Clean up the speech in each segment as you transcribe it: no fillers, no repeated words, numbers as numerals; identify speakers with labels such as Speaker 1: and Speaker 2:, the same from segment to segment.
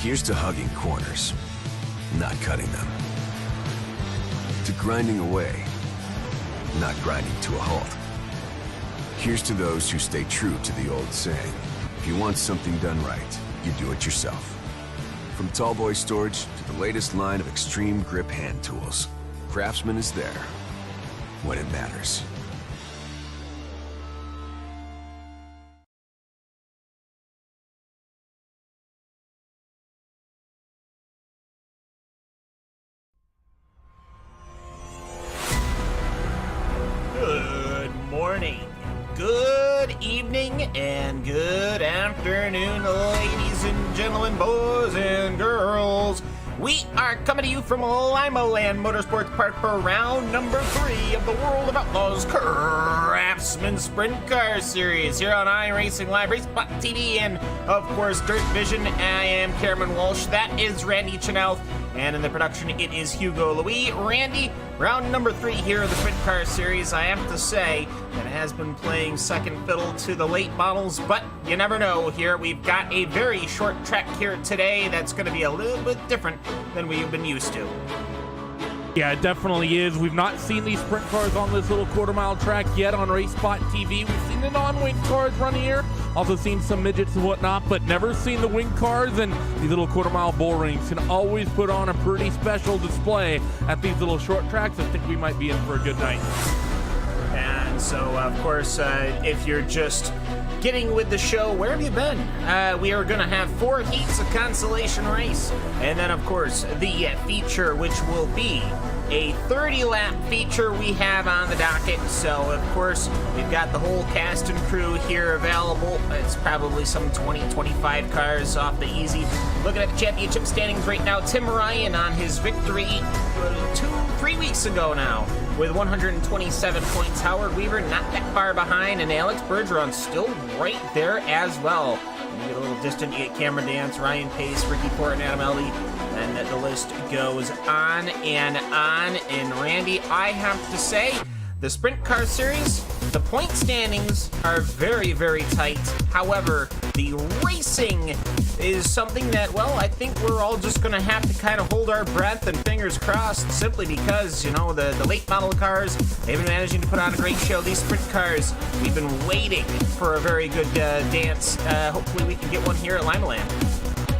Speaker 1: Here's to hugging corners, not cutting them. To grinding away, not grinding to a halt. Here's to those who stay true to the old saying, if you want something done right, you do it yourself. From Tallboy Storage to the latest line of extreme grip hand tools, Craftsman is there when it matters.
Speaker 2: Good morning, good evening, and good afternoon, ladies and gentlemen, boys and girls. We are coming to you from Limaland Motorsports Park for round number 3 of the World of Outlaws Craftsman Sprint Car Series here on iRacing Live, Race Spot TV, and of course Dirt Vision. I am Cameron Walsh. That is Randy Chanel. And in the production, it is Hugo Louis. Randy, round number 3 here of the Sprint Car Series. I have to say that it has been playing second fiddle to the late models, but you never know. Here we've got a very short track here today that's going to be a little bit different than we've been used to.
Speaker 3: Yeah, it definitely is. We've not seen these sprint cars on this little quarter-mile track yet on Race Spot TV. We've seen the non-wing cars run here, also seen some midgets and whatnot, but never seen the wing cars, and these little quarter-mile bull rings can always put on a pretty special display at these little short tracks. I think we might be in for a good night.
Speaker 2: And so, of course, if you're just getting with the show, where have you been? We are going to have 4 heats of consolation race, and then, of course, the feature, which will be a 30-lap feature we have on the docket. So, of course, we've got the whole cast and crew here available. It's probably some 20-25 cars off the easy. Looking at the championship standings right now, Tim Ryan on his victory 2-3 weeks ago now with 127 points. Howard Weaver not that far behind, and Alex Bergeron still right there as well. You get a little distant, you get Cameron Dance, Ryan Pace, Ricky Port, and Adam Ellie, and the list goes on and on. And Randy, I have to say, the Sprint Car Series, the point standings are very, very tight. However, the racing is something that, well, I think we're all just going to have to kind of hold our breath and fingers crossed, simply because, you know, the late model cars, they've been managing to put on a great show. These sprint cars, we've been waiting for a very good dance. Hopefully we can get one here at Limaland.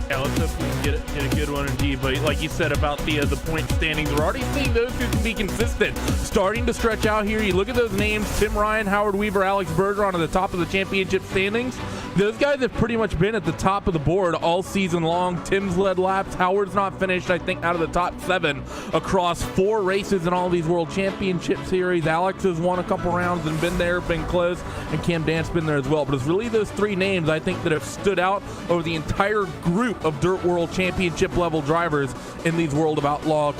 Speaker 3: Yeah, let's hope we can get a good one indeed. But like you said about the point standings, we're already seeing those who can be consistent starting to stretch out here. You look at those names: Tim Ryan, Howard Weaver, Alex Bergeron at the top of the championship standings. Those guys have pretty much been at the top of the board all season long. Tim's led laps. Howard's not finished, I think, out of the top 7 across 4 races in all these World Championship Series. Alex has won a couple rounds and been there, been close, and Cam Dance been there as well. But it's really those 3 names, I think, that have stood out over the entire group of Dirt World Championship level drivers in these World of Outlaw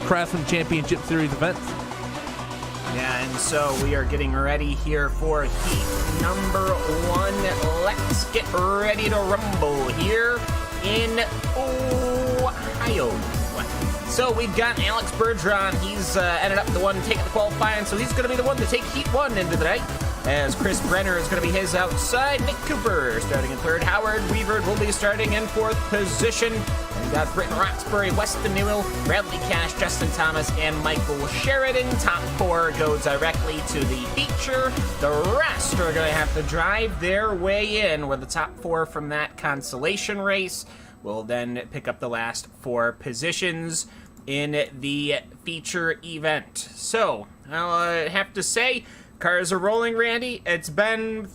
Speaker 3: Craftsman Championship Series events.
Speaker 2: Yeah, and so we are getting ready here for heat number 1. Let's get ready to rumble here in Ohio. So we've got Alex Bergeron. He's ended up the one taking the qualifying, so he's going to be the one to take heat 1 into the night, as Chris Brenner is going to be his outside. Nick Cooper starting in 3rd. Howard Weaver will be starting in 4th position. And we've got Britton Roxbury, Weston Newell, Bradley Cash, Justin Thomas, and Michael Sheridan. Top 4 goes directly to the feature. The rest are going to have to drive their way in, with the top 4 from that consolation race will then pick up the last 4 positions in the feature event. So, I'll have to say, cars are rolling, Randy. It's been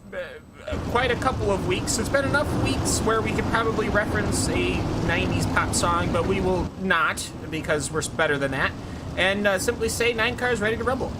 Speaker 2: quite a couple of weeks. It's been enough weeks where we could probably reference a 90s pop song, but we will not, because we're better than that, and simply say 9 cars ready to rumble.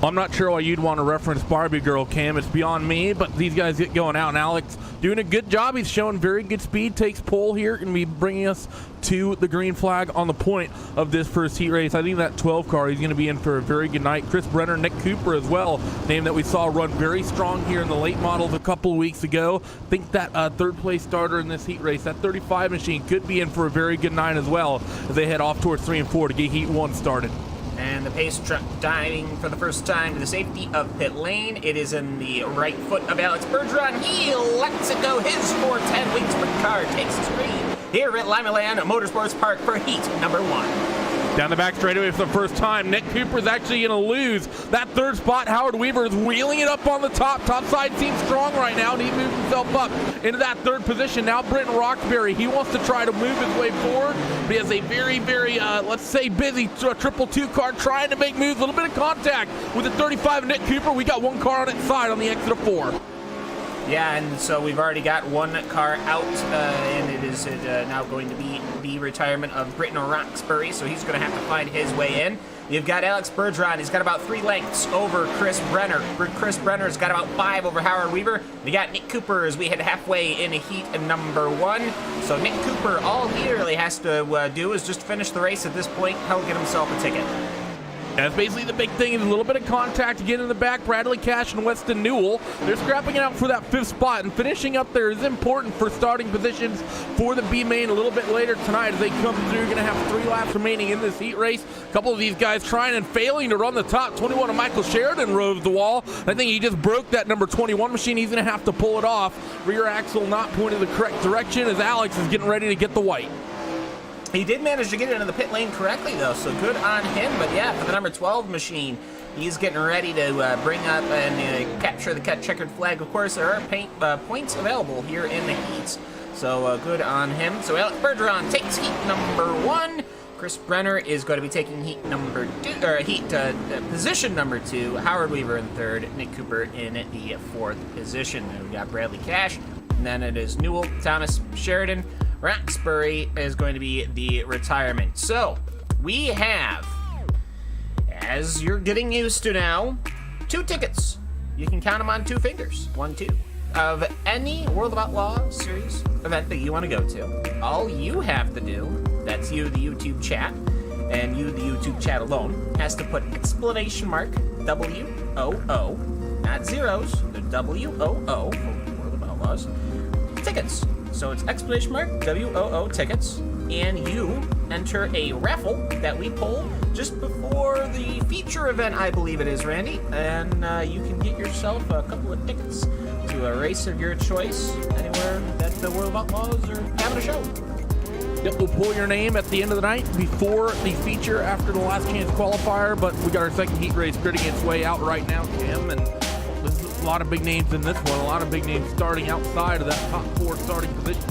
Speaker 3: I'm not sure why you'd want to reference Barbie Girl, Cam. It's beyond me, but these guys get going out, and Alex doing a good job. He's showing very good speed, takes pole here, and be bringing us to the green flag on the point of this first heat race. I think that 12 car, he's going to be in for a very good night. Chris Brenner, Nick Cooper as well, name that we saw run very strong here in the late models a couple of weeks ago. I think that 3rd place starter in this heat race, that 35 machine, could be in for a very good night as well as they head off towards 3 and 4 to get heat 1 started.
Speaker 2: And the pace truck diving for the first time to the safety of pit lane. It is in the right foot of Alex Bergeron. He lets it go. His 410 wings for car takes the screen here at Limaland Motorsports Park for heat number 1.
Speaker 3: Down the back straightaway for the first time. Nick Cooper's actually going to lose that third spot. Howard Weaver is wheeling it up on the top. Top side seems strong right now, and he moves himself up into that third position. Now Britton Roxbury, he wants to try to move his way forward, but he has a very, very, let's say, busy triple two car trying to make moves. A little bit of contact with the 35 Nick Cooper. We got one car on its side on the exit of 4.
Speaker 2: Yeah, and so we've already got one car out, and it is now going to be the retirement of Britton Roxbury, so he's going to have to find his way in. You've got Alex Bergeron. He's got about 3 lengths over Chris Brenner. Chris Brenner's got about 5 over Howard Weaver. We got Nick Cooper as we hit halfway in heat number 1. So Nick Cooper, all he really has to do is just finish the race at this point. He'll get himself a ticket.
Speaker 3: That's basically the big thing, is a little bit of contact again in the back. Bradley Cash and Weston Newell, they're scrapping it out for that 5th spot, and finishing up there is important for starting positions for the B main a little bit later tonight as they come through. You're going to have 3 laps remaining in this heat race. A couple of these guys trying and failing to run the top. 21 of Michael Sheridan rose the wall. I think he just broke that number 21 machine. He's going to have to pull it off. Rear axle not pointing the correct direction as Alex is getting ready to get the white.
Speaker 2: He did manage to get into the pit lane correctly, though, so good on him. But yeah, for the number 12 machine, he's getting ready to bring up and capture the checkered flag. Of course, there are points available here in the heats, so good on him. So Alex Bergeron takes heat number 1. Chris Brenner is going to be taking heat number 2, or position number 2. Howard Weaver in 3rd. Nick Cooper in the 4th position. Then we got Bradley Cash, and then it is Newell, Thomas, Sheridan. Roxbury is going to be the retirement. So, we have, as you're getting used to now, 2 tickets. You can count them on 2 fingers. 1, 2. Of any World of Outlaws series event that you want to go to. All you have to do, that's you, the YouTube chat, and you, the YouTube chat alone, has to put exclamation mark WOO, not zeros, the WOO, World of Outlaws, tickets. So it's exclamation mark WOO tickets, and you enter a raffle that we pull just before the feature event, I believe it is, Randy, and you can get yourself a couple of tickets to a race of your choice anywhere that the World of Outlaws are having a show.
Speaker 3: Yep, we'll pull your name at the end of the night before the feature after the last chance qualifier, but we got our second heat race gritting its way out right now, Tim, and there's a lot of big names in this one, a lot of big names starting outside of that top 4 starting position.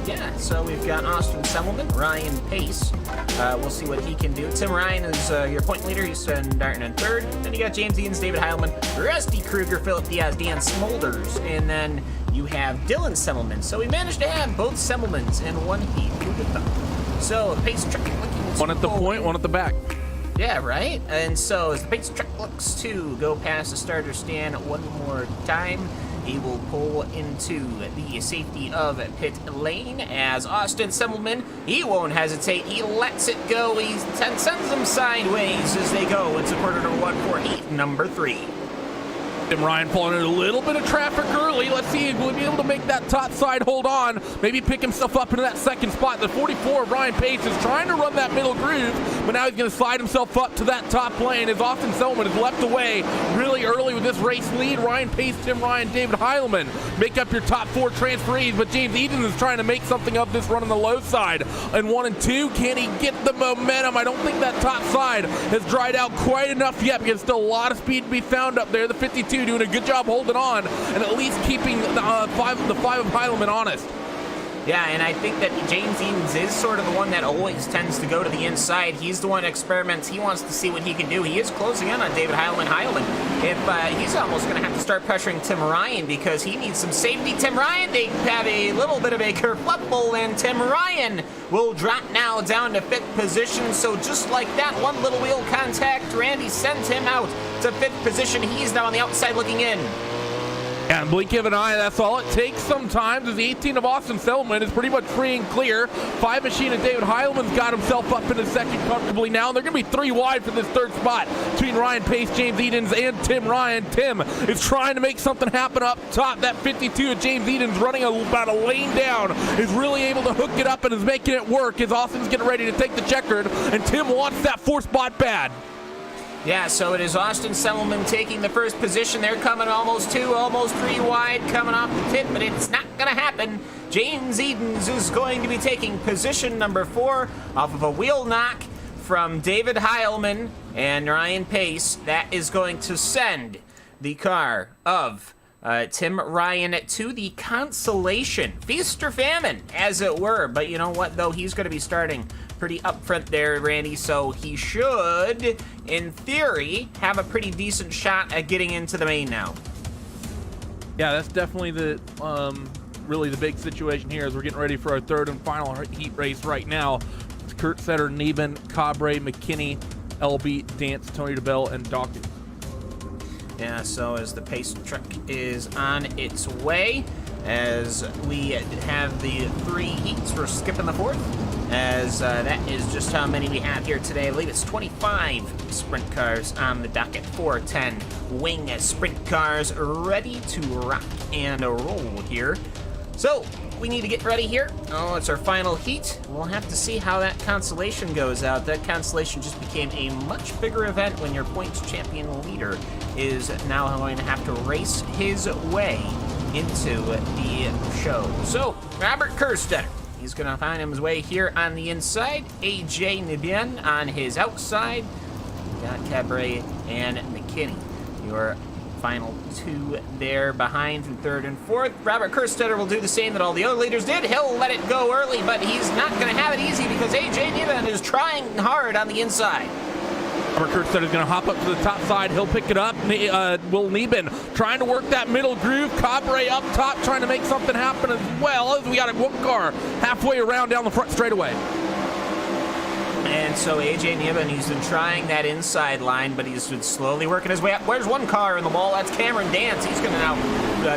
Speaker 2: Yeah, so we've got Austin Semmelman, Ryan Pace. We'll see what he can do. Tim Ryan is your point leader. He's starting in 3rd. Then you got James Edens, David Heilman, Rusty Kruger, Philip Diaz, Dan Smolders, and then you have Dylan Semmelman. So we managed to have both Semmelmans in one heat. So Pace truck looking
Speaker 3: one at the point, one at the back.
Speaker 2: Yeah, right? And so as the Pace truck looks to go past the starter stand one more time, he will pull into the safety of pit lane as Austin Semmelman, he won't hesitate. He lets it go. He sends them sideways as they go into quarter number 1 for heat number 3.
Speaker 3: And Ryan falling in a little bit of traffic early. Let's see if we'll be able to make that top side hold on. Maybe pick himself up into that second spot. The 44 of Ryan Pace is trying to run that middle groove, but now he's going to slide himself up to that top lane as Austin Selman is left away really early with this race lead. Ryan Pace, Tim Ryan, David Heilman make up your top 4 transferees, but James Edens is trying to make something of this run on the low side. And 1 and 2, can he get the momentum? I don't think that top side has dried out quite enough yet because still a lot of speed to be found up there. The 52 doing a good job holding on and at least keeping the 5 of Heileman honest.
Speaker 2: Yeah, and I think that James Edens is sort of the one that always tends to go to the inside. He's the one that experiments. He wants to see what he can do. He is closing in on David Heilman. If he's almost going to have to start pressuring Tim Ryan because he needs some safety. Tim Ryan, they have a little bit of a kerfuffle, and Tim Ryan will drop now down to 5th position. So just like that, one little wheel contact, Randy sends him out to 5th position. He's now on the outside looking in.
Speaker 3: And blink of an eye, that's all it takes sometimes, as the 18 of Austin Selman is pretty much free and clear. 5 machine and David Heilman's got himself up in the second comfortably now. And they're going to be 3 wide for this 3rd spot between Ryan Pace, James Edens, and Tim Ryan. Tim is trying to make something happen up top. That 52 of James Edens running about a lane down is really able to hook it up and is making it work as Austin's getting ready to take the checkered. And Tim wants that 4th spot bad.
Speaker 2: Yeah, so it is Austin Semmelman taking the first position. They're coming almost 2, almost 3 wide coming off the pit, but it's not going to happen. James Edens is going to be taking position number 4 off of a wheel knock from David Heilman and Ryan Pace. That is going to send the car of Tim Ryan to the consolation. Feast or famine, as it were. But you know what, though? He's going to be starting pretty up front there, Randy, so he should, in theory, have a pretty decent shot at getting into the main now.
Speaker 3: Yeah, that's definitely the really the big situation here as we're getting ready for our third and final heat race right now. It's Kurt Setter, Neben, Cabre, McKinney, LB, Dance, Tony DeBell, and Dawkins.
Speaker 2: Yeah, so as the pace truck is on its way, as we have the 3 heats, we're skipping the 4th, as that is just how many we have here today. I believe it's 25 sprint cars on the docket, 410 wing sprint cars ready to rock and roll here. So we need to get ready here. Oh, it's our final heat. We'll have to see how that consolation goes out. That consolation just became a much bigger event when your points champion leader is now going to have to race his way into the show. So Robert Kerstetter, he's going to find his way here on the inside. AJ Nibien on his outside. We got Cabre and McKinney. Your final 2 there behind through 3rd and 4th. Robert Kerstetter will do the same that all the other leaders did. He'll let it go early, but he's not going to have it easy because AJ Nibien is trying hard on the inside.
Speaker 3: Robert Kerstetter is going to hop up to the top side. He'll pick it up. Will Neben trying to work that middle groove. Cabre up top trying to make something happen as well. As we got a whoop car halfway around down the front straightaway.
Speaker 2: And so AJ Nibben, he's been trying that inside line, but he's been slowly working his way up. Where's one car in the wall? That's Cameron Dance. He's going to now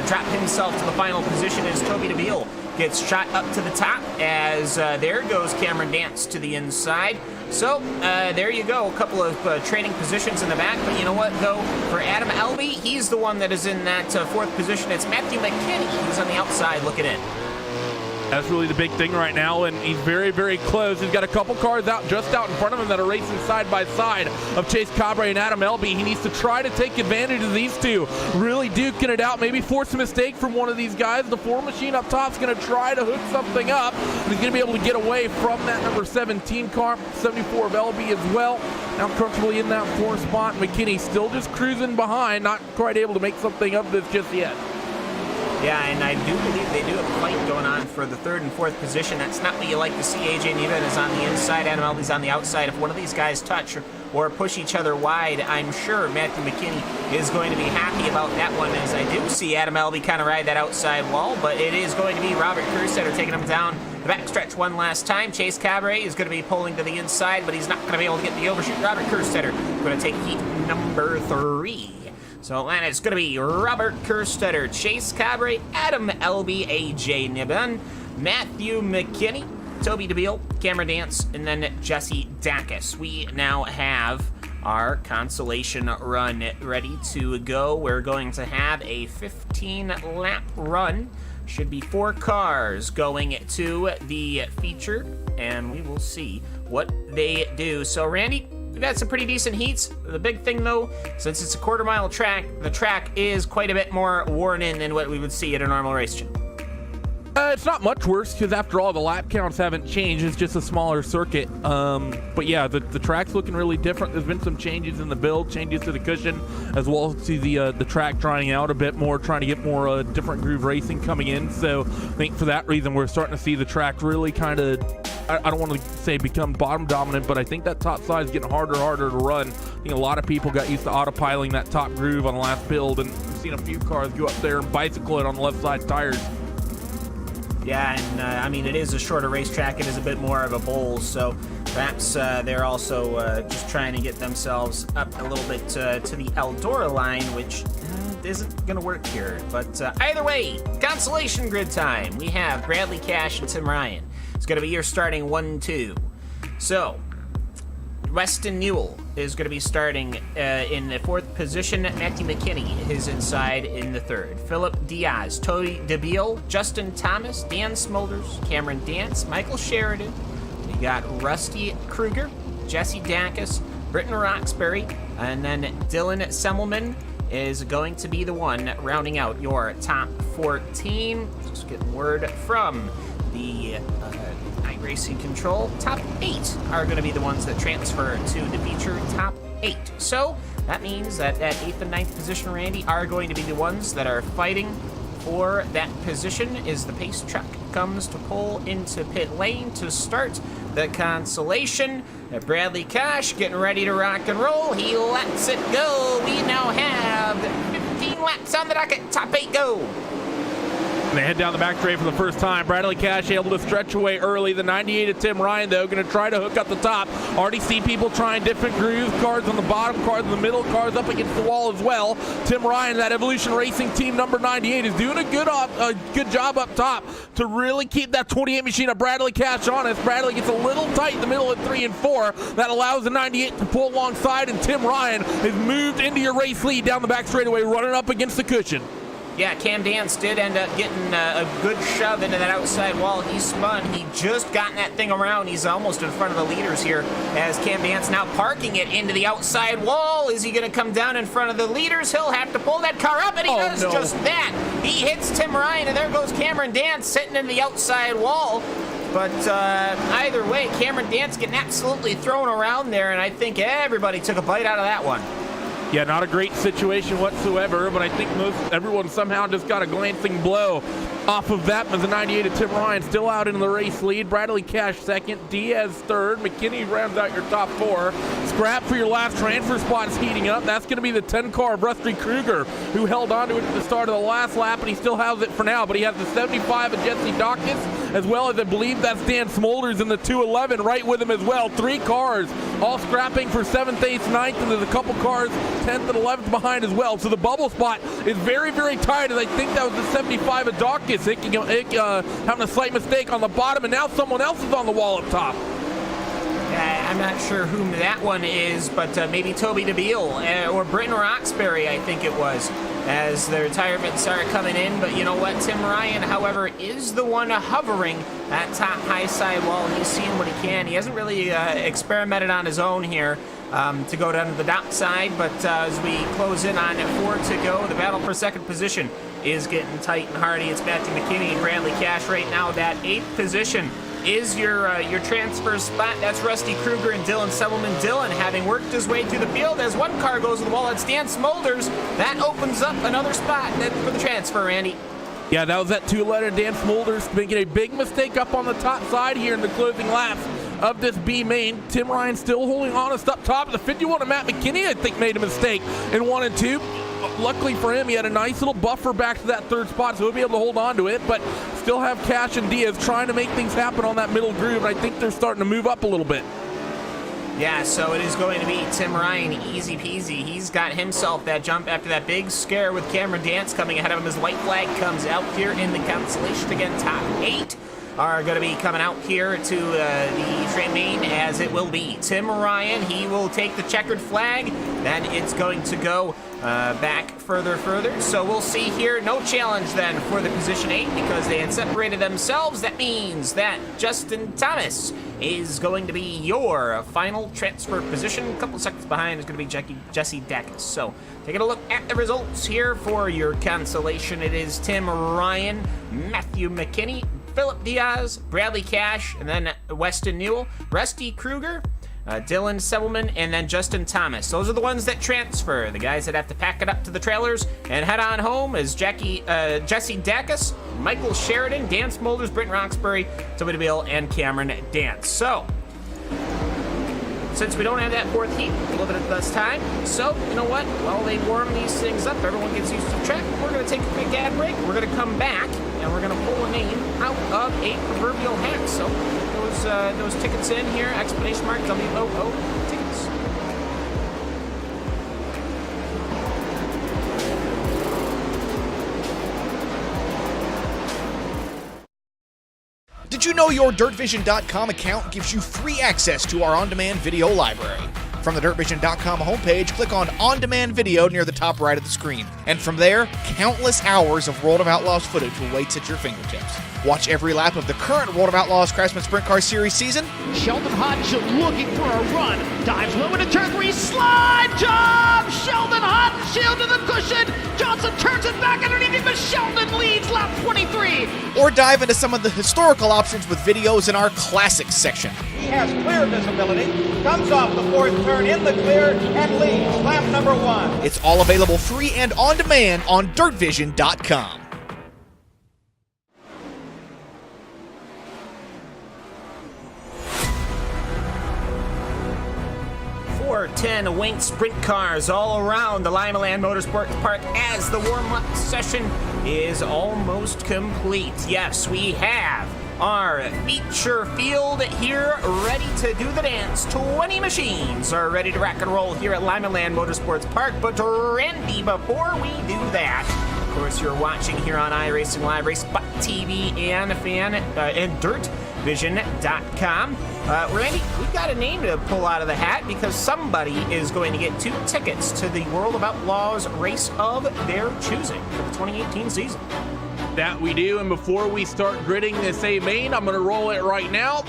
Speaker 2: drop himself to the final position as Toby DeBeal gets shot up to the top, as there goes Cameron Dance to the inside. So there you go, a couple of training positions in the back. But you know what, though? For Adam Elby, he's the one that is in that 4th position. It's Matthew McKinney who's on the outside looking in.
Speaker 3: That's really the big thing right now, and he's very, very close. He's got a couple cars just out in front of him that are racing side by side of Chase Cabre and Adam Elby. He needs to try to take advantage of these two, really duking it out, maybe force a mistake from one of these guys. The 4 machine up top is going to try to hook something up, and he's going to be able to get away from that number 17 car, 74 of Elby as well. Now comfortably in that 4 spot. McKinney still just cruising behind, not quite able to make something of this just yet.
Speaker 2: Yeah, and I do believe they do have a fight going on for the 3rd and 4th position. That's not what you like to see. AJ Neben is on the inside, Adam Elby's on the outside. If one of these guys touch or push each other wide, I'm sure Matthew McKinney is going to be happy about that one, as I do see Adam Elby kind of ride that outside wall, but it is going to be Robert Kerstetter taking him down the backstretch one last time. Chase Cabre is going to be pulling to the inside, but he's not going to be able to get the overshoot. Robert Kerstetter going to take heat number 3. So and it's going to be Robert Kerstetter, Chase Cabre, Adam Elby, AJ Nibben, Matthew McKinney, Toby DeBeal, Cameron Dance, and then Jesse Dacus. We now have our consolation run ready to go. We're going to have a 15-lap run. Should be 4 cars going to the feature, and we will see what they do. So, Randy, we've had some pretty decent heats. The big thing, though, since it's a quarter-mile track, the track is quite a bit more worn in than what we would see at a normal race track.
Speaker 3: It's not much worse because after all, the lap counts haven't changed. It's just a smaller circuit. But yeah, the track's looking really different. There's been some changes in the build, changes to the cushion, as well as to the track drying out a bit more, trying to get more different groove racing coming in. So I think for that reason, we're starting to see the track really kind of, I don't want to say become bottom dominant, but I think that top side is getting harder and harder to run. I think a lot of people got used to autopiling that top groove on the last build, and we've seen a few cars go up there and bicycle it on the left side tires.
Speaker 2: Yeah, and I mean, it is a shorter racetrack. It is a bit more of a bowl, so perhaps they're also just trying to get themselves up a little bit to the Eldora line, which isn't going to work here. But either way, consolation grid time. We have Bradley Cash and Tim Ryan. It's going to be your starting 1-2. So, Weston Newell is going to be starting in the 4th position. Matthew McKinney is inside in the 3rd. Philip Diaz, Toby DeBeal, Justin Thomas, Dan Smolders, Cameron Dance, Michael Sheridan. We got Rusty Kruger, Jesse Dacus, Britton Roxbury, And then Dylan Semmelman is going to be the one rounding out your top 14. Just getting word from the iRacing control. Top 8 are going to be the ones that transfer to the feature top 8. So that means that 8th and 9th position, Randy, are going to be the ones that are fighting for that position as the pace truck comes to pull into pit lane to start the consolation. Bradley Cash getting ready to rock and roll. He lets it go. We now have 15 laps on the docket. Top 8 go.
Speaker 3: And they head down the back straight for the first time. Bradley Cash able to stretch away early. The 98 of Tim Ryan, though, going to try to hook up the top. Already see people trying different grooves. Cars on the bottom, cars in the middle, cars up against the wall as well. Tim Ryan, that Evolution Racing team number 98, is doing a good job up top to really keep that 28 machine of Bradley Cash honest. Bradley gets a little tight in the middle at 3 and 4. That allows the 98 to pull alongside, and Tim Ryan has moved into your race lead down the back straightaway, running up against the cushion.
Speaker 2: Yeah, Cam Dance did end up getting a good shove into that outside wall. He spun. He just got that thing around. He's almost in front of the leaders here as Cam Dance now parking it into the outside wall. Is he going to come down in front of the leaders? He'll have to pull that car up, and he does just that. He hits Tim Ryan, and there goes Cameron Dance sitting in the outside wall. But either way, Cameron Dance getting absolutely thrown around there, and I think everybody took a bite out of that one.
Speaker 3: Yeah, not a great situation whatsoever, but I think everyone somehow just got a glancing blow off of that. As the 98 of Tim Ryan still out in the race lead. Bradley Cash second, Diaz third. McKinney rounds out your top 4. Scrap for your last transfer spot is heating up. That's going to be the 10 car of Rusty Kruger, who held on to it at the start of the last lap, and he still has it for now. But he has the 75 of Jesse Dawkins, as well as I believe that's Dan Smolders in the 211 right with him as well. 3 cars all scrapping for 7th, 8th, 9th, and there's a couple cars 10th and 11th behind as well. So the bubble spot is very, very tight, and I think that was the 75 of Dawkins having a slight mistake on the bottom, and now someone else is on the wall up top.
Speaker 2: I'm not sure whom that one is, but maybe Toby DeBeal or Britton Roxbury, I think it was, as the retirements are coming in. But you know what? Tim Ryan, however, is the one hovering that top high side wall. He's seeing what he can. He hasn't really experimented on his own here to go down to the dock side, but as we close in on 4 to go, the battle for second position is getting tight and hardy. It's Matthew McKinney and Bradley Cash right now. That 8th position is your transfer spot. That's Rusty Kruger and Dylan Semmelman. Dylan having worked his way through the field as one car goes to the wall. It's Dan Smolders. That opens up another spot for the transfer, Randy.
Speaker 3: Yeah, that was that 2-letter Dan Smolders making a big mistake up on the top side here in the closing laps of this B main. Tim Ryan still holding honest up top. The 51 of Matt McKinney, I think, made a mistake in 1 and 2. Luckily for him, he had a nice little buffer back to that 3rd spot, so he'll be able to hold on to it, but still have Cash and Diaz trying to make things happen on that middle groove, and I think they're starting to move up a little bit.
Speaker 2: Yeah, so it is going to be Tim Ryan, easy peasy. He's got himself that jump after that big scare with Cameron Dance coming ahead of him as the white flag comes out here in the consolation. Again, top 8 are going to be coming out here to the train main, as it will be Tim Ryan. He will take the checkered flag. Then it's going to go back further. So we'll see here. No challenge then for the position 8 because they had separated themselves. That means that Justin Thomas is going to be your final transfer position. A couple seconds behind is going to be Jesse Dacus. So taking a look at the results here for your consolation. It is Tim Ryan, Matthew McKinney, Philip Diaz, Bradley Cash, and then Weston Newell, Rusty Kruger, Dylan Semmelman, and then Justin Thomas. Those are the ones that transfer. The guys that have to pack it up to the trailers and head on home is Jesse Dacus, Michael Sheridan, Dan Smolders, Britton Roxbury, Toby DeBeal, and Cameron Dance. So, since we don't have that 4th heat, a little bit of less time. So, you know what? While they warm these things up, everyone gets used to the track, we're going to take a quick ad break. We're going to come back, and we're going to pull a name out of a proverbial hat. So, those tickets in here, exclamation mark, WOO, tickets.
Speaker 4: Did you know your DirtVision.com account gives you free access to our on-demand video library? From the DirtVision.com homepage, click on On-Demand Video near the top right of the screen. And from there, countless hours of World of Outlaws footage awaits at your fingertips. Watch every lap of the current World of Outlaws Craftsman Sprint Car Series season.
Speaker 5: Sheldon Hutch looking for a run. Dives low into turn 3. Slide job! Sheldon Hutch shield to the cushion. Johnson turns it back underneath him, but Sheldon leads lap 23.
Speaker 4: Or dive into some of the historical options with videos in our classics section.
Speaker 6: He has clear visibility, comes off the 4th turn in the clear, and leads lap number 1.
Speaker 4: It's all available free and on demand on dirtvision.com.
Speaker 2: 410 winged sprint cars all around the Limaland Motorsports Park as the warm-up session is almost complete. Yes, we have our feature field here ready to do the dance. 20 machines are ready to rock and roll here at Limaland Motorsports Park. But Randy, before we do that, of course, you're watching here on iRacing Live Race TV and DirtVision.com. Randy, we've got a name to pull out of the hat because somebody is going to get 2 tickets to the World of Outlaws race of their choosing for the 2018 season.
Speaker 3: That we do, and before we start gridding this A main, I'm going to roll it right now.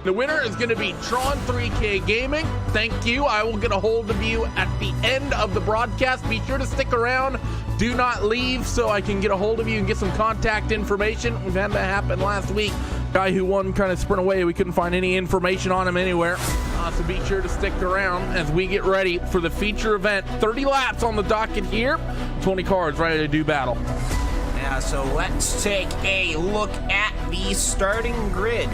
Speaker 3: The winner is going to be Tron 3K Gaming. Thank you. I will get a hold of you at the end of the broadcast. Be sure to stick around. Do not leave so I can get a hold of you and get some contact information. We've had that happen last week. Guy who won kind of sprint away. We couldn't find any information on him anywhere. So be sure to stick around as we get ready for the feature event. 30 laps on the docket here. 20 cars ready to do battle.
Speaker 2: Yeah, so let's take a look at the starting grid.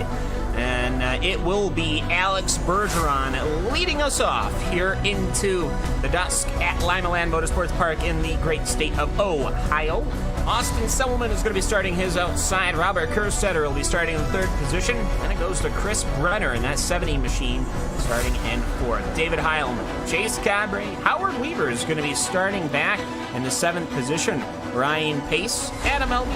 Speaker 2: And it will be Alex Bergeron leading us off here into the dusk at Limaland Motorsports Park in the great state of Ohio. Austin Selman is going to be starting his outside. Robert Kerstetter will be starting in 3rd position. Then it goes to Chris Brenner in that 70 machine starting in 4th. David Heilman, Chase Cabre, Howard Weaver is going to be starting back in the 7th position. Ryan Pace, Adam Elby,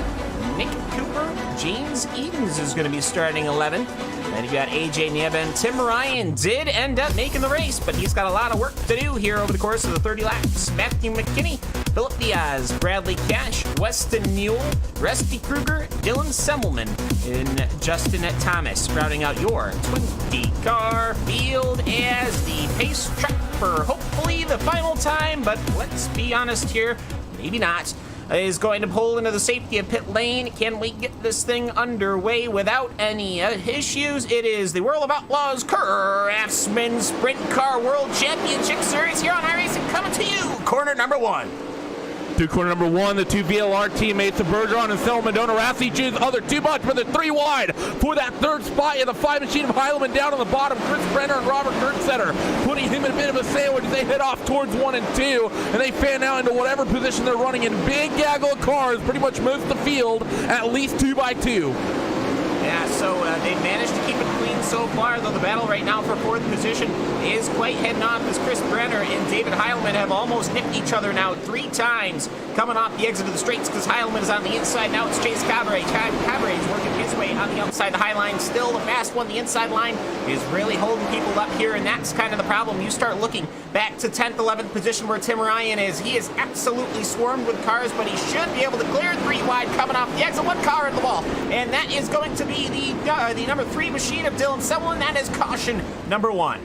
Speaker 2: Nick Cooper, James Edens is going to be starting 11th. Then you've got AJ Nieben. Tim Ryan did end up making the race, but he's got a lot of work to do here over the course of the 30 laps. Matthew McKinney, Philip Diaz, Bradley Cash, Weston Newell, Rusty Kruger, Dylan Semmelman, and Justin Thomas, rounding out your 20-car field as the pace track for hopefully the final time, but let's be honest here, maybe not. Is going to pull into the safety of pit lane. Can we get this thing underway without any issues? It is the World of Outlaws Craftsman Sprint Car World Championship Series here on iRacing, coming to you, corner number 1.
Speaker 3: Through corner number 1, the 2 VLR teammates of Bergeron and Selman don't harass each other too much, but they're 3 wide for that 3rd spot in the 5 machine of Heileman down on the bottom. Chris Brenner and Robert Kurtsetter putting him in a bit of a sandwich. They head off towards 1 and 2, and they fan out into whatever position they're running in. Big gaggle of cars, pretty much most of the field, at least 2 by 2.
Speaker 2: Yeah, so they managed to keep it clean so far, though the battle right now for 4th position is quite heading off as Chris Brenner and David Heilman have almost nipped each other now 3 times coming off the exit of the straights because Heilman is on the inside. Now it's Chase Cabre. Cabre is working his way on the outside the high line. Still the fast one, the inside line, is really holding people up here, and that's kind of the problem. You start looking back to 10th, 11th position where Tim Ryan is. He is absolutely swarmed with cars, but he should be able to clear 3 wide coming off the exit. 1 car at the wall, and that is going to be the number 3 machine of Dylan Selwyn. That is caution number 1.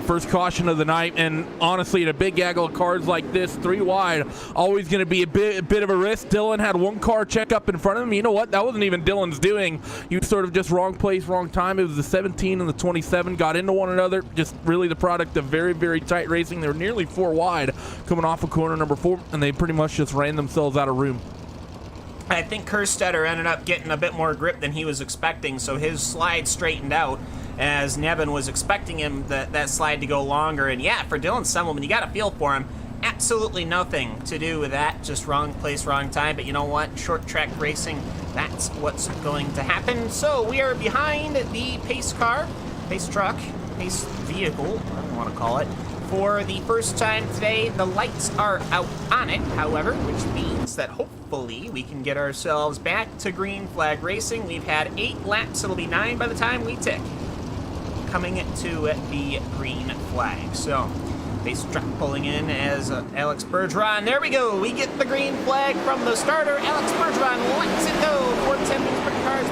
Speaker 3: First caution of the night, and honestly, in a big gaggle of cars like this, 3 wide, always going to be a bit of a risk. Dylan had 1 car check up in front of him. You know what? That wasn't even Dylan's doing. He was sort of just wrong place, wrong time. It was the 17 and the 27 got into one another. Just really the product of very, very tight racing. They were nearly 4 wide coming off of corner number 4, and they pretty much just ran themselves out of room.
Speaker 2: I think Kerstetter ended up getting a bit more grip than he was expecting, so his slide straightened out as Nevin was expecting him that slide to go longer. And yeah, for Dylan Semmelman, you got a feel for him. Absolutely nothing to do with that, just wrong place, wrong time. But you know what? Short track racing, that's what's going to happen. So we are behind the pace car, pace truck, pace vehicle, I don't want to call it. For the first time today, the lights are out on it, however, which means that hopefully we can get ourselves back to green flag racing. We've had 8 laps, it'll be 9 by the time we tick. Coming to the green flag. So, base truck pulling in as Alex Bergeron. There we go. We get the green flag from the starter. Alex Bergeron lets it go. 410 sprint cars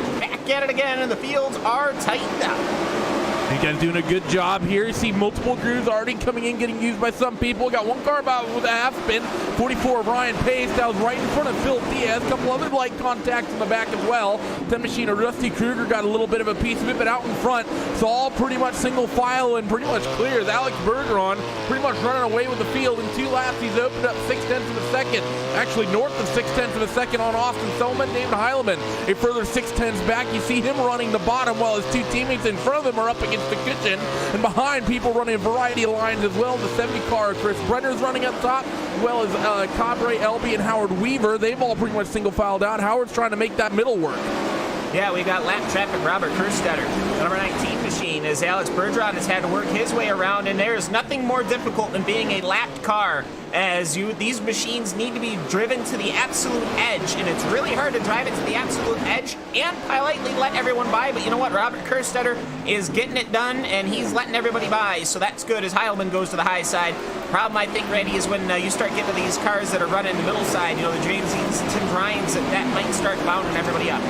Speaker 2: at it again, and the fields are tightened up.
Speaker 3: You guys doing a good job here. You see multiple grooves already coming in, getting used by some people. Got one car about with a half spin. 44 of Ryan Pace. That was right in front of Phil Diaz. A couple other light contacts in the back as well. 10 Machine of Rusty Kruger got a little bit of a piece of it, but out in front, it's all pretty much single file and pretty much clear. As Alex Bergeron pretty much running away with the field. In 2 laps, he's opened up 0.6 of a second. Actually, north of 0.6 of a second on Austin Selman, David Heilemann. A further 0.6 back. You see him running the bottom while his 2 teammates in front of him are up against the cushion, and behind people running a variety of lines as well. The 70 car, Chris Brenner's running up top, as well as Cabre, Elby, and Howard Weaver. They've all pretty much single filed out. Howard's trying to make that middle work.
Speaker 2: Yeah, we got lap traffic, Robert Kerstetter, number 19 machine, as Alex Bergeron has had to work his way around, and there's nothing more difficult than being a lapped car, as these machines need to be driven to the absolute edge, and it's really hard to drive it to the absolute edge and politely let everyone by, but you know what, Robert Kerstetter is getting it done, and he's letting everybody by, so that's good as Heilman goes to the high side. Problem, I think, Randy, is when you start getting to these cars that are running the middle side, you know, the James Eads and Tim Ryans, that might start bounding everybody up.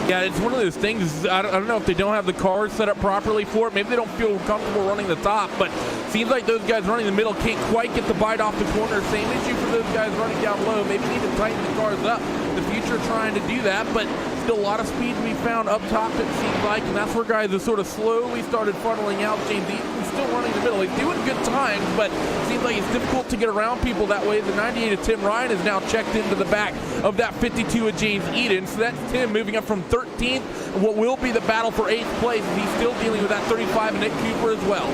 Speaker 3: Yeah, it's one of those things, I don't know if they don't have the cars set up properly for it. Maybe they don't feel comfortable running the top, but seems like those guys running the middle can't quite get the bite off the corner. Same issue for those guys running down low. Maybe need to tighten the cars up in the future trying to do that, but still a lot of speed to be found up top, it seems like, and that's where guys have sort of slowly started funneling out. James Eaton's still running the middle. He's doing good times, but it seems like it's difficult to get around people that way. The 98 of Tim Ryan is now checked into the back of that 52 of James Eaton, so that's Tim moving up from 13th, what will be the battle for 8th place, and he's still dealing with that 35 of Nick Cooper as well.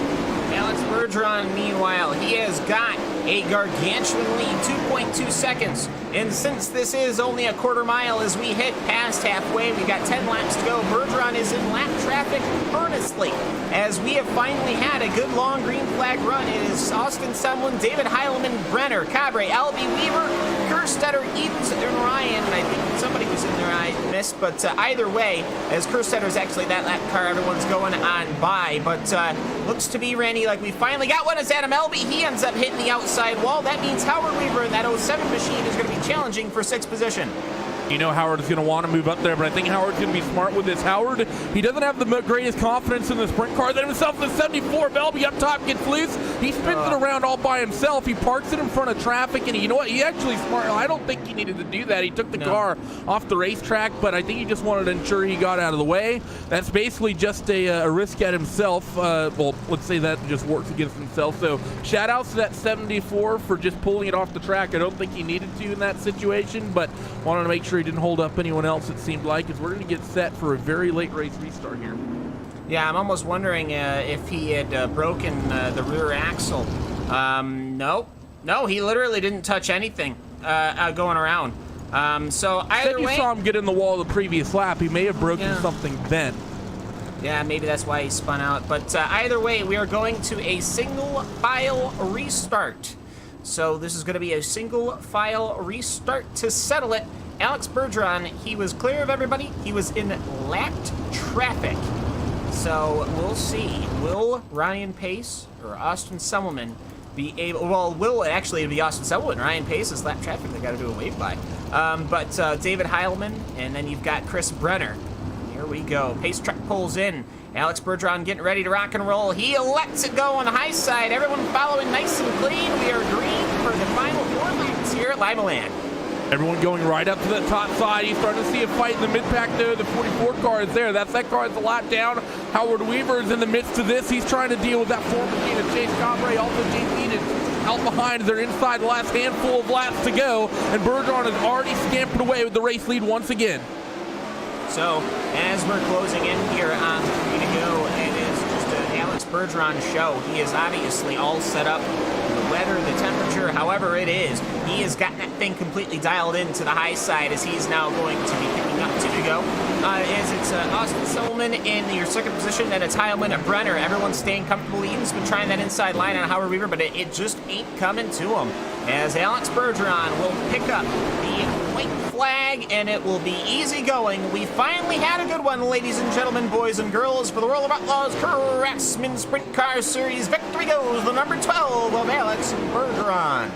Speaker 2: Alex Bergeron, meanwhile, he has got a gargantuan lead, 2.2 seconds. And since this is only a quarter mile as we hit past halfway, we've got 10 laps to go. Bergeron is in lap traffic earnestly, as we have finally had a good long green flag run. It is Austin Sumlin, David Heilemann, Brenner, Cabre, Albie, Weaver, Kerstetter, Edens, and Ryan. And I think somebody was in there I missed, but either way, as Kerstetter is actually that lap car, everyone's going on by. But looks to be, Randy, like we finally got one as Adam Elby. He ends up hitting the outside wall. That means Howard Weaver in that 07 machine is going to be challenging for 6th position.
Speaker 3: You know Howard is going to want to move up there, but I think Howard's going to be smart with this. Howard, he doesn't have the greatest confidence in the sprint car. Then himself, the 74, Belby up top gets loose. He spins it around all by himself. He parks it in front of traffic, and you know what? He actually smart. I don't think he needed to do that. He took the car off the racetrack, but I think he just wanted to ensure he got out of the way. That's basically just a risk at himself. Well, let's say that just works against himself. So shout outs to that 74 for just pulling it off the track. I don't think he needed to in that situation, but wanted to make sure he didn't hold up anyone else, it seemed like, as we're going to get set for a very late race restart here.
Speaker 2: Yeah, I'm almost wondering if he had broken the rear axle. No, he literally didn't touch anything going around. So either way,
Speaker 3: you saw him get in the wall the previous lap. He may have broken something then.
Speaker 2: Yeah, maybe that's why he spun out. But either way, we are going to a single file restart. So this is going to be a single file restart to settle it. Alex Bergeron, he was clear of everybody. He was in lapped traffic. So we'll see. Will Ryan Pace or Austin Semmelman be able... Well, will actually be Austin Semmelman. Ryan Pace is lap traffic. They got to do a wave by. But David Heilemann, and then you've got Chris Brenner. Here we go. Pace truck pulls in. Alex Bergeron getting ready to rock and roll. He lets it go on the high side. Everyone following nice and clean. We are green for the final 4 laps here at Limaland.
Speaker 3: Everyone going right up to the top side. He's starting to see a fight in the mid-pack there. The 44 car is there. That car is a lot down. Howard Weaver is in the midst of this. He's trying to deal with that 4 machine of Chase Cabre. Also, James Eaton out behind. They're inside the last handful of laps to go. And Bergeron has already scampered away with the race lead once again.
Speaker 2: So, as we're closing in here on 3 to go, it is just an Alex Bergeron show. He is obviously all set up. The weather, the temperature, however it is, he has gotten that thing completely dialed into the high side as he's now going to be picking up 2 to go. As it's Austin Selman in your 2nd position, and it's Heilmann and Brenner. Everyone's staying comfortable. Eaton's been trying that inside line on Howard Weaver, but it just ain't coming to him. As Alex Bergeron will pick up the white flag, and it will be easy going. We finally had a good one, ladies and gentlemen, boys and girls, for the World of Outlaws Craftsman Sprint Car Series. Victory goes the number 12 of Alex Bergeron.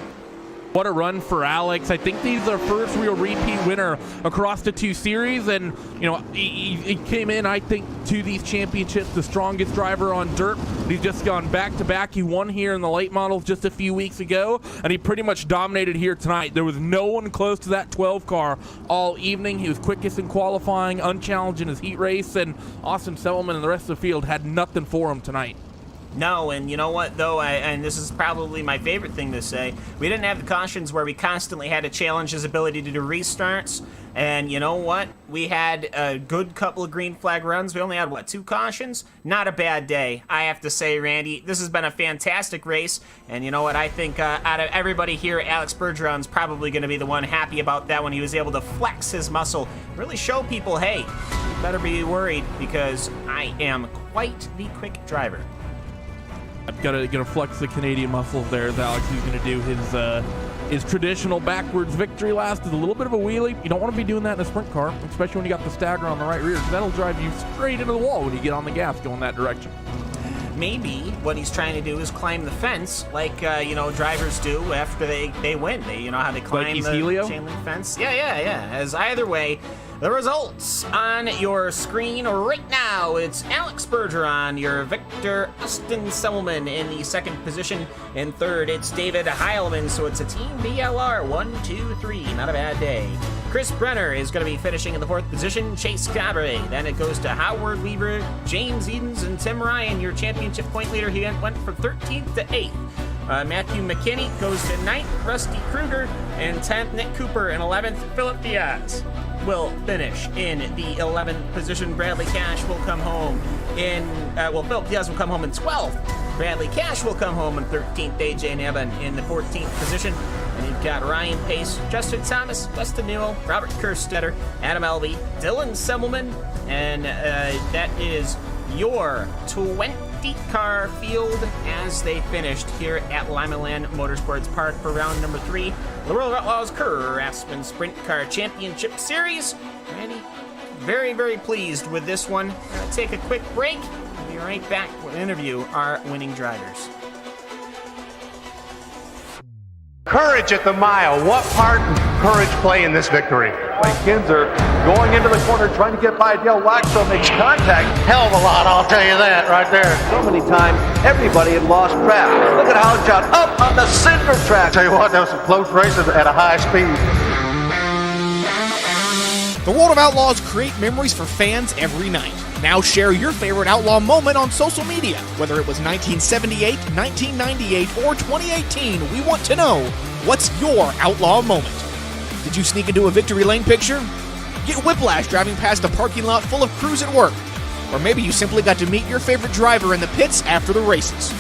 Speaker 3: What a run for Alex. I think he's our first real repeat winner across the 2 series, and you know, he came in, I think, to these championships the strongest driver on dirt. He's just gone back-to-back. He won here in the late models just a few weeks ago, and he pretty much dominated here tonight. There was no one close to that 12 car all evening. He was quickest in qualifying, unchallenged in his heat race, and Austin Selman and the rest of the field had nothing for him tonight.
Speaker 2: No, and you know what, though, and this is probably my favorite thing to say, we didn't have the cautions where we constantly had to challenge his ability to do restarts, and you know what? We had a good couple of green flag runs. We only had, what, 2 cautions? Not a bad day, I have to say, Randy. This has been a fantastic race, and you know what? I think out of everybody here, Alex Bergeron's probably going to be the one happy about that when he was able to flex his muscle, really show people, hey, you better be worried because I am quite the quick driver.
Speaker 3: I'm gonna flex the Canadian muscles there as Alex. He's gonna do his traditional backwards victory last. Is a little bit of a wheelie. You don't want to be doing that in a sprint car, especially when you got the stagger on the right rear, because that'll drive you straight into the wall when you get on the gas going that direction.
Speaker 2: Maybe what he's trying to do is climb the fence like, you know, drivers do after they win. You know how they climb the
Speaker 3: Helio?
Speaker 2: chain link fence? Yeah. As either way, the results on your screen right now. It's Alex Bergeron, your victor. Austin Selman in the 2nd position. In 3rd, it's David Heilman. So it's a Team VLR 1, 2, 3. Not a bad day. Chris Brenner is going to be finishing in the 4th position. Chase Cabaret. Then it goes to Howard Weaver, James Edens, and Tim Ryan, your championship point leader. He went from 13th to 8th. Matthew McKinney goes to 9th. Rusty Kruger, and 10th. Nick Cooper, and 11th. Philip Diaz will finish in the 11th position. Bradley Cash will come home in, Philip Diaz will come home in 12th. Bradley Cash will come home in 13th. AJ Nevin in the 14th position. And you've got Ryan Pace, Justin Thomas, Weston Newell, Robert Kerstetter, Adam Elvey, Dylan Semmelman, and that is your 20-car field as they finished here at Limaland Motorsports Park for round number 3. The World of Outlaws Craftsman Sprint Car Championship Series. Randy, very, very pleased with this one. We're going to take a quick break. We'll be right back to interview our winning drivers.
Speaker 6: Courage at the mile. What part did courage play in this victory?
Speaker 7: Kinzer going into the corner, trying to get by Dale Waxaw, makes contact.
Speaker 6: Hell of a lot, I'll tell you that right there.
Speaker 7: So many times, everybody had lost track. Look at how it shot up on the center track.
Speaker 6: Tell you what, that was some close races at a high speed.
Speaker 4: The World of Outlaws create memories for fans every night. Now share your favorite Outlaw moment on social media. Whether it was 1978, 1998, or 2018, we want to know, what's your Outlaw moment? Did you sneak into a victory lane picture? Get whiplash driving past a parking lot full of crews at work? Or maybe you simply got to meet your favorite driver in the pits after the races.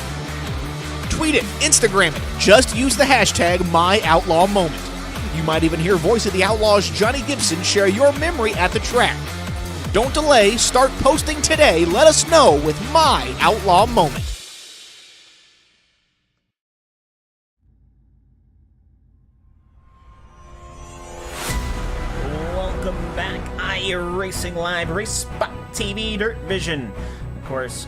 Speaker 4: Tweet it, Instagram it, just use the hashtag #MyOutlawMoment. You might even hear Voice of the Outlaws Johnny Gibson share your memory at the track. Don't delay, start posting today. Let us know with My Outlaw Moment.
Speaker 2: Welcome back, iRacing Live, Race Spot TV, Dirt Vision. Of course,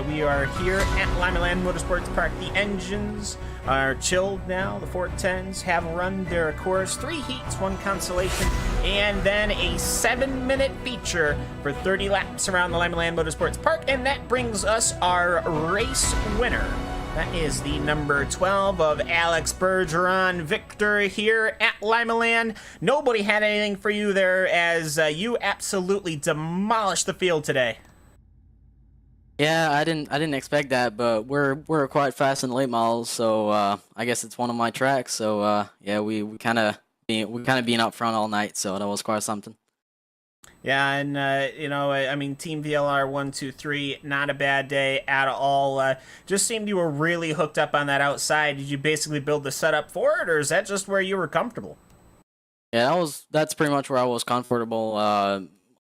Speaker 2: we are here at Limaland Motorsports Park. The engines are chilled now. The 410s have run their course. 3 heats, 1 consolation, and then a 7-minute feature for 30 laps around the Limaland Motorsports Park, and that brings us our race winner. That is the number 12 of Alex Bergeron, victor here at Limaland. Nobody had anything for you there as you absolutely demolished the field today.
Speaker 8: Yeah, I didn't expect that, but we're quite fast in the late models, so I guess it's one of my tracks. So yeah, we kind of being up front all night, so that was quite something.
Speaker 2: Yeah, and you know, I mean, Team VLR 1, 2, 3, not a bad day at all. Just seemed you were really hooked up on that outside. Did you basically build the setup for it, or is that just where you were comfortable?
Speaker 8: Yeah, that's pretty much where I was comfortable.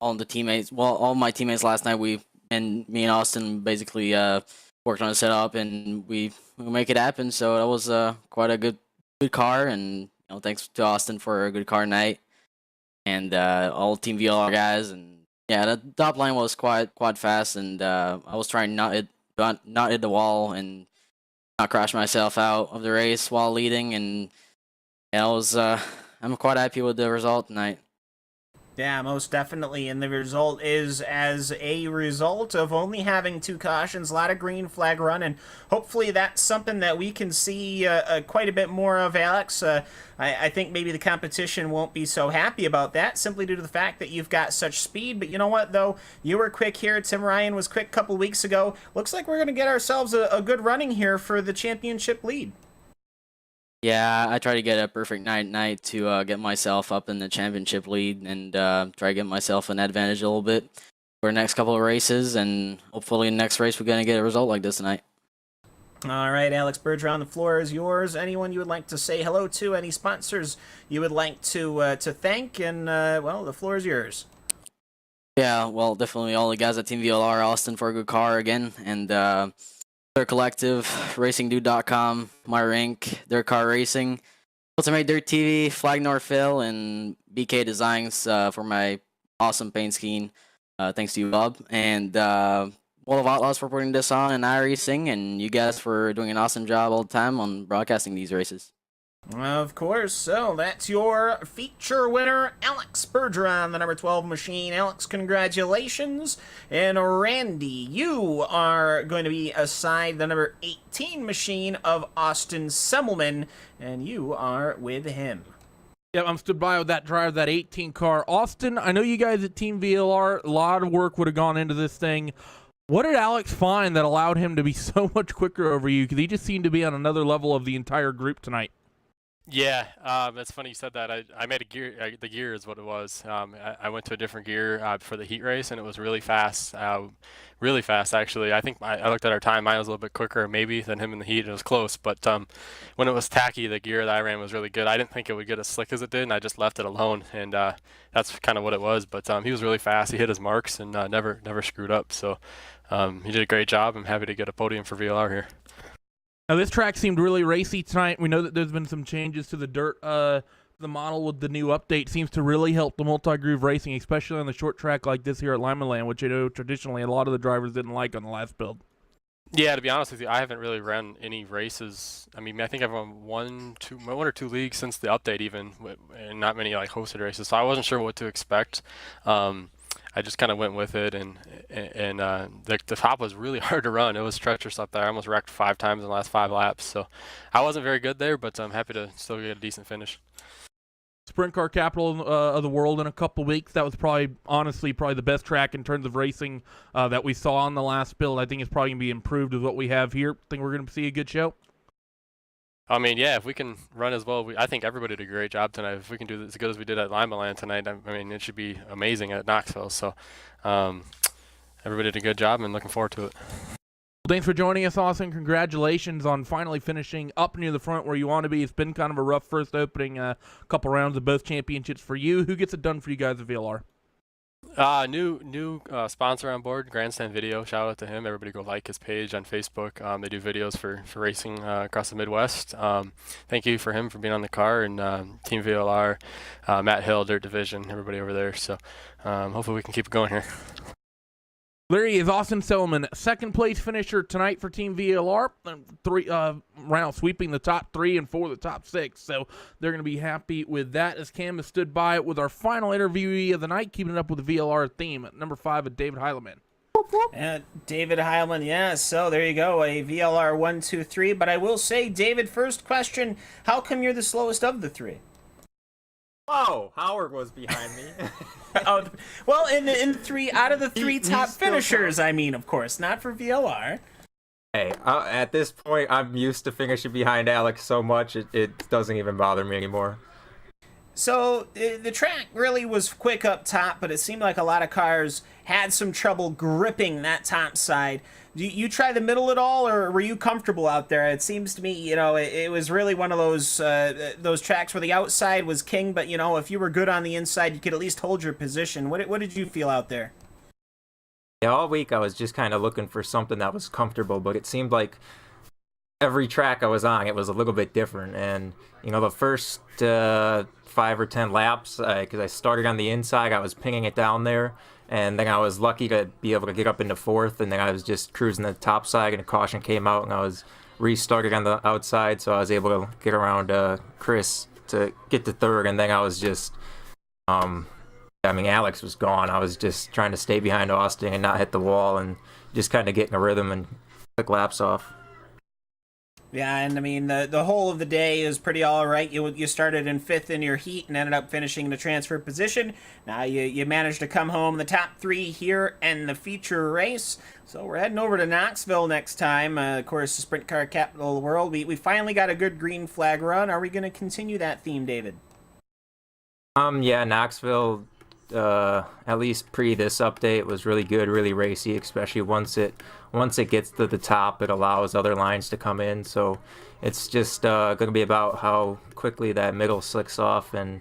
Speaker 8: All my teammates last night, me and Austin basically worked on the setup, and we make it happen. So that was quite a good car, and you know, thanks to Austin for a good car night, and all Team VLR guys. And yeah, the top line was quite fast, and I was trying not hit the wall and not crash myself out of the race while leading. And Yeah, I'm quite happy with the result tonight.
Speaker 2: Yeah, most definitely. And the result is as a result of only having 2 cautions, a lot of green flag run, and hopefully that's something that we can see quite a bit more of, Alex. I think maybe the competition won't be so happy about that, simply due to the fact that you've got such speed. But you know what, though? You were quick here. Tim Ryan was quick a couple weeks ago. Looks like we're going to get ourselves a good running here for the championship lead.
Speaker 8: Yeah, I try to get a perfect night to get myself up in the championship lead and try to get myself an advantage a little bit for the next couple of races, and hopefully in the next race we're going to get a result like this tonight.
Speaker 2: All right, Alex Bergeron, the floor is yours. Anyone you would like to say hello to? Any sponsors you would like to thank? And, well, the floor is yours.
Speaker 8: Yeah, well, definitely all the guys at Team VLR, Austin for a good car again, and their collective, racingdude.com, my rank, their car racing, Ultimate Dirt TV, Flag Northville, and BK Designs for my awesome paint scheme. Thanks to you, Bob. And World of Outlaws for putting this on, and iRacing, and you guys for doing an awesome job all the time on broadcasting these races.
Speaker 2: Of course. So that's your feature winner, Alex Bergeron, the number 12 machine. Alex, congratulations. And Randy, you are going to be assigned the number 18 machine of Austin Semmelman, and you are with him.
Speaker 3: Yep, I'm stood by with that driver, that 18 car. Austin, I know you guys at Team VLR, a lot of work would have gone into this thing. What did Alex find that allowed him to be so much quicker over you? Because he just seemed to be on another level of the entire group tonight.
Speaker 9: Yeah, it's funny you said that. I made a gear. The gear is what it was. I went to a different gear for the heat race, and it was really fast. Really fast, actually. I think I looked at our time. Mine was a little bit quicker, maybe, than him in the heat. It was close, but when it was tacky, the gear that I ran was really good. I didn't think it would get as slick as it did, and I just left it alone, and that's kind of what it was. But he was really fast. He hit his marks and never screwed up. So he did a great job. I'm happy to get a podium for VLR here.
Speaker 3: Now, this track seemed really racy tonight. We know that there's been some changes to the dirt. The model with the new update seems to really help the multi-groove racing, especially on the short track like this here at Limaland, which I know traditionally a lot of the drivers didn't like on the last build.
Speaker 9: Yeah, to be honest with you, I haven't really run any races. I mean, I think I've run one or two leagues since the update even, and not many like hosted races, so I wasn't sure what to expect. I just kind of went with it, and the top was really hard to run. It was treacherous up there. I almost wrecked 5 times in the last 5 laps, so I wasn't very good there, but I'm happy to still get a decent finish.
Speaker 3: Sprint car capital of the world in a couple weeks. That was honestly the best track in terms of racing that we saw on the last build. I think it's probably going to be improved with what we have here. Think we're going to see a good show?
Speaker 9: I mean, yeah, if we can run as well, I think everybody did a great job tonight. If we can do as good as we did at Limaland tonight, I mean, it should be amazing at Knoxville. So everybody did a good job, and looking forward to it.
Speaker 3: Thanks for joining us, Austin. Congratulations on finally finishing up near the front where you want to be. It's been kind of a rough first opening couple rounds of both championships for you. Who gets it done for you guys at VLR?
Speaker 9: New sponsor on board, Grandstand Video. Shout out to him. Everybody go like his page on Facebook. They do videos for racing across the Midwest. Thank you for him for being on the car, and Team VLR, Matt Hill, Dirt Division, everybody over there. So hopefully we can keep it going here.
Speaker 3: There he is, Austin Selman, second place finisher tonight for Team VLR. 3 round sweeping the top 3 and 4 of the top 6. So they're going to be happy with that. As Cam has stood by with our final interviewee of the night, keeping it up with the VLR theme at number 5 at David Heileman.
Speaker 2: David Heilman, yeah, so there you go, a VLR 1, 2, 3. But I will say, David, first question, how come you're the slowest of the 3?
Speaker 10: Oh, Howard was behind me.
Speaker 2: Oh, well, in 3 out of the 3 top finishers, I mean, of course, not for VLR.
Speaker 10: Hey, at this point, I'm used to finishing behind Alex so much, it doesn't even bother me anymore.
Speaker 2: So the track really was quick up top, but it seemed like a lot of cars had some trouble gripping that top side. You try the middle at all, or were you comfortable out there? It seems to me, you know, it was really one of those tracks where the outside was king, but, you know, if you were good on the inside, you could at least hold your position. What did you feel out there?
Speaker 10: Yeah, all week I was just kind of looking for something that was comfortable, but it seemed like every track I was on, it was a little bit different. And, you know, the first 5 or 10 laps, because I started on the inside, I was pinging it down there. And then I was lucky to be able to get up into 4th, and then I was just cruising the top side, and a caution came out, and I was restarted on the outside, so I was able to get around Chris to get to third, and then I was just, Alex was gone. I was just trying to stay behind Austin and not hit the wall, and just kind of getting a rhythm and took laps off.
Speaker 2: Yeah, and I mean, the whole of the day is pretty all right. You started in 5th in your heat and ended up finishing in the transfer position. Now you managed to come home in the top 3 here in the feature race. So we're heading over to Knoxville next time. Of course, the sprint car capital of the world. We finally got a good green flag run. Are we going to continue that theme, David?
Speaker 10: Yeah, Knoxville, at least pre this update, was really good, really racy, especially once it gets to the top, it allows other lines to come in. So it's just going to be about how quickly that middle slicks off, and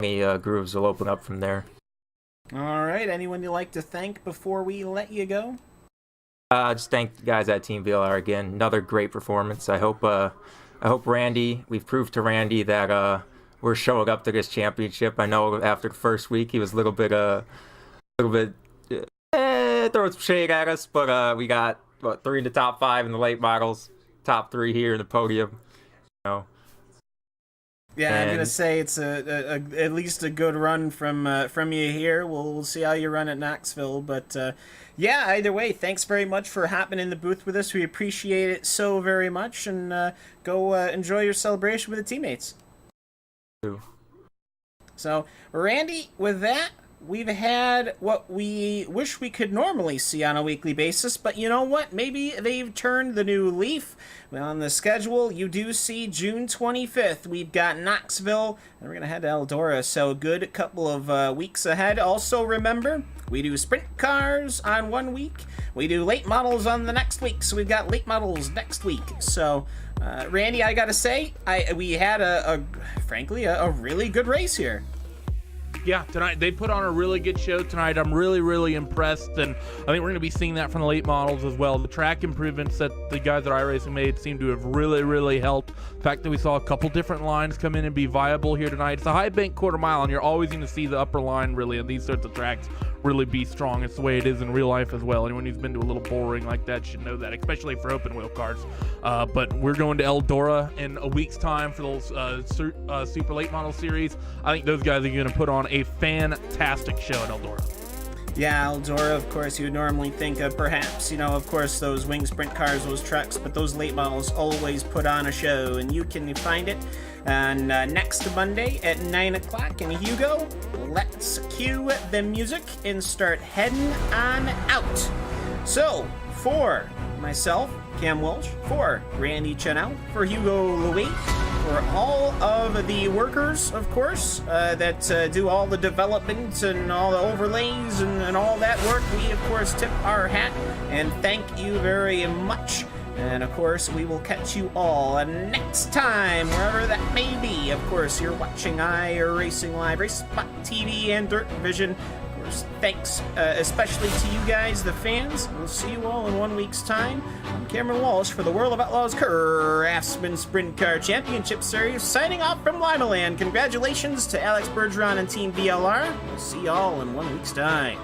Speaker 10: the grooves will open up from there.
Speaker 2: All right. Anyone you'd like to thank before we let you go?
Speaker 10: Just thank the guys at Team VLR again. Another great performance. I hope Randy, we've proved to Randy that we're showing up to this championship. I know after the first week he was a little bit throwing some shade at us, but we got 3 in the top 5 in the late models, top 3 here in the podium. You know.
Speaker 2: Yeah, I'm gonna say it's at least a good run from you here. We'll see how you run at Knoxville, but yeah, either way, thanks very much for hopping in the booth with us. We appreciate it so very much, and go enjoy your celebration with the teammates. So, Randy, with that, we've had what we wish we could normally see on a weekly basis, but you know what? Maybe they've turned the new leaf. Well, on the schedule, you do see June 25th. We've got Knoxville, and we're going to head to Eldora, so a good couple of weeks ahead. Also, remember, we do sprint cars on one week. We do late models on the next week, so we've got late models next week. So, Randy, I got to say, we had frankly, a really good race here.
Speaker 3: Yeah, tonight they put on a really good show tonight. I'm really, really impressed, and I think we're going to be seeing that from the late models as well. The track improvements that the guys at iRacing made seem to have really, really helped. The fact that we saw a couple different lines come in and be viable here tonight. It's a high bank quarter mile, and you're always going to see the upper line really in these sorts of tracks really be strong. It's the way it is in real life as well. Anyone who's been to a little bull ring like that should know that, especially for open wheel cars. But we're going to Eldora in a week's time for those super late model series. I think those guys are going to put on a fantastic show at Eldora.
Speaker 2: Yeah, Eldora, of course, you would normally think of perhaps, of course, those wing sprint cars, those trucks, but those late models always put on a show, and you can find it on next Monday at 9 o'clock. And Hugo, let's cue the music and start heading on out. So, for myself, Cam Welch, for Randy Chenell, for Hugo Louis, for all of the workers, of course, that do all the development and all the overlays and all that work, we, of course, tip our hat and thank you very much. And, of course, we will catch you all next time, wherever that may be. Of course, you're watching iRacing Live, Race Spot TV, and Dirt Vision. Of course, thanks especially to you guys, the fans. We'll see you all in 1 week's time. I'm Cameron Walsh for the World of Outlaws Craftsman Sprint Car Championship Series, signing off from Limaland. Congratulations to Alex Bergeron and Team VLR. We'll see you all in 1 week's time.